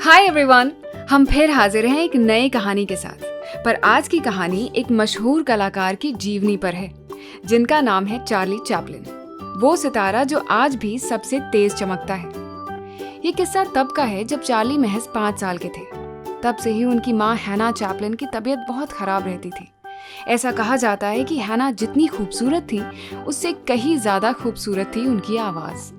Hi everyone, हम फिर हाजिर हैं एक नई कहानी के साथ। पर आज की कहानी एक मशहूर कलाकार की जीवनी पर है, जिनका नाम है चार्ली चैपलिन। वो सितारा जो आज भी सबसे तेज चमकता है। ये किस्सा तब का है जब चार्ली महज 5 साल के थे। तब से ही उनकी माँ हैना चैपलिन की तबीयत बहुत खराब रहती थी। ऐसा कहा जाता है कि हैना जितनी खूबसूरत थी, उससे कहीं ज्यादा खूबसूरत थी उनकी आवाज।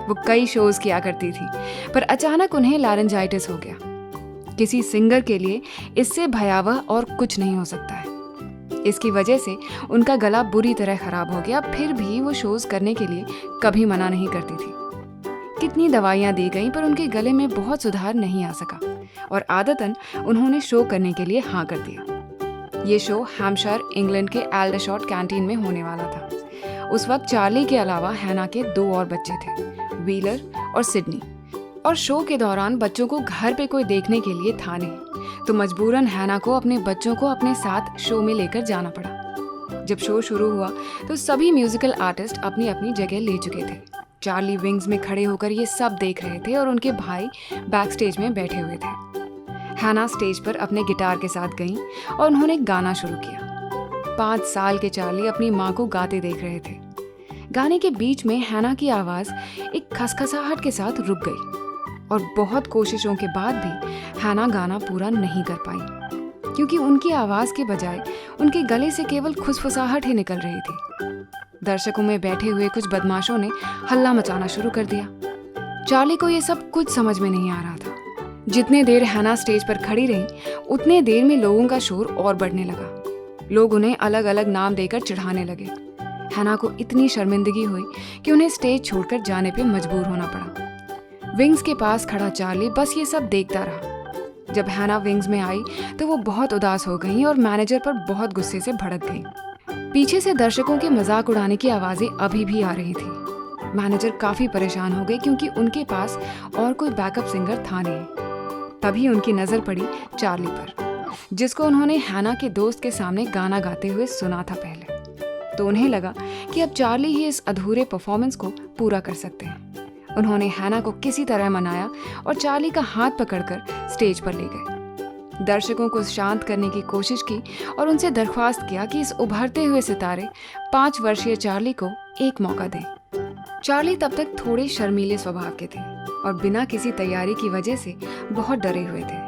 वो कई शोज किया करती थी, पर अचानक उन्हें लारेंजाइटिस हो गया। किसी सिंगर के लिए इससे भयावह और कुछ नहीं हो सकता है। इसकी वजह से उनका गला बुरी तरह खराब हो गया। फिर भी वो शोज करने के लिए कभी मना नहीं करती थी। कितनी दवाइयां दी गईं, पर उनके गले में बहुत सुधार नहीं आ सका और आदतन उन्होंने शो करने के लिए हाँ कर दिया। ये शो हैम्पशायर, इंग्लैंड के एल्डरशॉट कैंटीन में होने वाला था। उस वक्त चार्ली के अलावा हैना के 2 और बच्चे थे, व्हीलर और सिडनी। और शो के दौरान बच्चों को घर पे कोई देखने के लिए था नहीं, तो मजबूरन हैना को अपने बच्चों को अपने साथ शो में लेकर जाना पड़ा। जब शो शुरू हुआ तो सभी म्यूजिकल आर्टिस्ट अपनी अपनी जगह ले चुके थे। चार्ली विंग्स में खड़े होकर ये सब देख रहे थे और उनके भाई बैक स्टेज में बैठे हुए थे। हैना स्टेज पर अपने गिटार के साथ गईं और उन्होंने गाना शुरू किया। 5 साल के चार्ली अपनी माँ को गाते देख रहे थे। गाने के बीच में हैना की आवाज एक खसखसाहट के साथ रुक गई और बहुत कोशिशों के बाद भी हैना गाना पूरा नहीं कर पाई, क्योंकि उनकी आवाज के बजाय उनके गले से केवल खुसफुसाहट ही निकल रही थी। दर्शकों में बैठे हुए कुछ बदमाशों ने हल्ला मचाना शुरू कर दिया। चार्ली को ये सब कुछ समझ में नहीं आ रहा था। जितने देर हैना स्टेज पर खड़ी रही, उतने देर में लोगों का शोर और बढ़ने लगा। लोग उन्हें अलग अलग नाम देकर चिढ़ाने लगे। हैना को इतनी शर्मिंदगी हुई कि उन्हें स्टेज छोड़कर जाने पे मजबूर होना पड़ा। विंग्स के पास खड़ा चार्ली बस ये सब देखता रहा। जब हैना विंग्स में आई तो वो बहुत उदास हो गई और मैनेजर पर बहुत गुस्से से भड़क गई। पीछे से दर्शकों के मजाक उड़ाने की आवाजें अभी भी आ रही थी। मैनेजर काफी परेशान हो गए, क्योंकि उनके पास और कोई बैकअप सिंगर था नहीं। तभी उनकी नजर पड़ी चार्ली पर, जिसको उन्होंने हैना के दोस्त के सामने गाना गाते हुए सुना था पहले। तो उन्हें लगा कि अब चार्ली ही इस अधूरे परफॉर्मेंस को पूरा कर सकते हैं। उन्होंने हैना को किसी तरह मनाया और चार्ली का हाथ पकड़कर स्टेज पर ले गए। दर्शकों को शांत करने की कोशिश की और उनसे दरख्वास्त किया कि इस उभरते हुए सितारे 5 वर्षीय चार्ली को एक मौका दें। चार्ली तब तक थोड़े शर्मीले स्वभाव के थे और बिना किसी तैयारी की वजह से बहुत डरे हुए थे।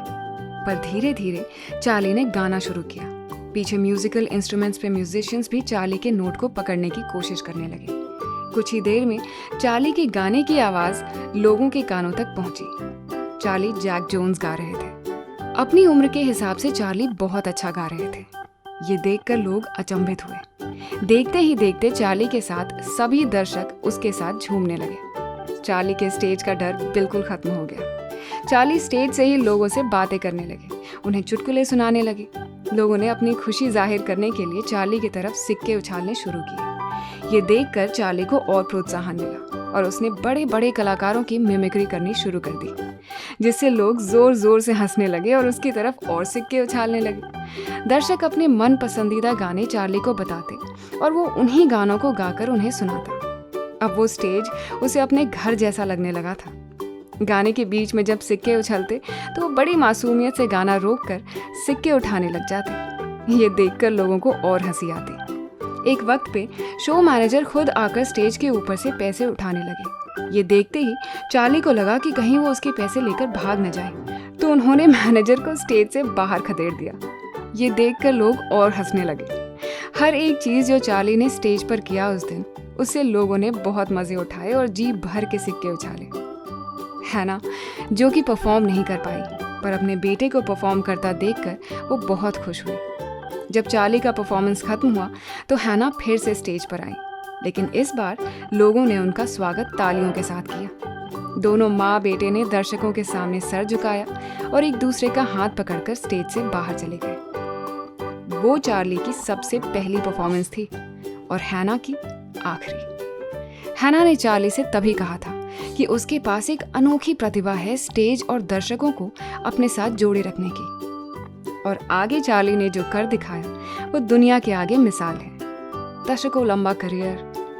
पर धीरे धीरे चार्ली ने गाना शुरू किया। पीछे म्यूजिकल इंस्ट्रूमेंट्स पे म्यूजिशियंस भी चार्ली के नोट को पकड़ने की कोशिश करने लगे। कुछ ही देर में चार्ली के गाने की आवाज लोगों के कानों तक पहुंची। चार्ली जैक जोन्स गा रहे थे। अपनी उम्र के हिसाब से चार्ली बहुत अच्छा गा रहे थे। ये देखकर लोग अचंभित हुए। देखते ही देखते चार्ली के साथ सभी दर्शक उसके साथ झूमने लगे। चार्ली के स्टेज का डर बिल्कुल खत्म हो गया। चार्ली स्टेज से ही लोगों से बातें करने लगे, उन्हें चुटकुले सुनाने लगे। लोगों ने अपनी खुशी जाहिर करने के लिए चार्ली की तरफ सिक्के उछालने शुरू किए। ये देखकर चार्ली को और प्रोत्साहन मिला और उसने बड़े बड़े कलाकारों की मिमिक्री करनी शुरू कर दी, जिससे लोग जोर जोर से हंसने लगे और उसकी तरफ और सिक्के उछालने लगे। दर्शक अपने मन पसंदीदा गाने चार्ली को बताते और वो उन्हीं गानों को गाकर उन्हें सुनाता। अब वो स्टेज उसे अपने घर जैसा लगने लगा था। गाने के बीच में जब सिक्के उछलते तो वो बड़ी मासूमियत से गाना रोककर सिक्के उठाने लग जाते। ये देखकर लोगों को और हंसी आती। एक वक्त पे शो मैनेजर खुद आकर स्टेज के ऊपर से पैसे उठाने लगे। ये देखते ही चार्ली को लगा कि कहीं वो उसके पैसे लेकर भाग न जाए, तो उन्होंने मैनेजर को स्टेज से बाहर खदेड़ दिया। ये देखकर लोग और हंसने लगे। हर एक चीज जो चार्ली ने स्टेज पर किया उस दिन, उससे लोगों ने बहुत मजे उठाए और जी भर के सिक्के उछाले। हैना, जो कि परफॉर्म नहीं कर पाई, पर अपने बेटे को परफॉर्म करता देखकर वो बहुत खुश हुई। जब चार्ली का परफॉर्मेंस खत्म हुआ तो हैना फिर से स्टेज पर आई, लेकिन इस बार लोगों ने उनका स्वागत तालियों के साथ किया। दोनों माँ बेटे ने दर्शकों के सामने सर झुकाया और एक दूसरे का हाथ पकड़कर स्टेज से बाहर चले गए। वो चार्ली की सबसे पहली परफॉर्मेंस थी और हैना की आखिरी। हैना ने चार्ली से तभी कहा था कि उसके पास एक अनोखी प्रतिभा है स्टेज और दर्शकों को अपने साथ जोड़े रखने की। और आगे चार्ली ने जो कर दिखाया वो दुनिया के आगे मिसाल है। दशकों लंबा करियर,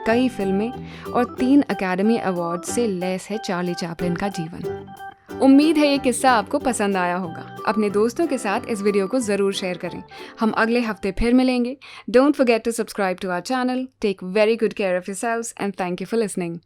कई फिल्में और 3 अकेडमी अवार्ड से लैस है चार्ली चैपलिन का जीवन। उम्मीद है ये किस्सा आपको पसंद आया होगा। अपने दोस्तों के साथ इस वीडियो को ज़रूर शेयर करें। हम अगले हफ्ते फिर मिलेंगे। Don't forget to subscribe to our channel. Take very good care of yourselves and thank you for listening.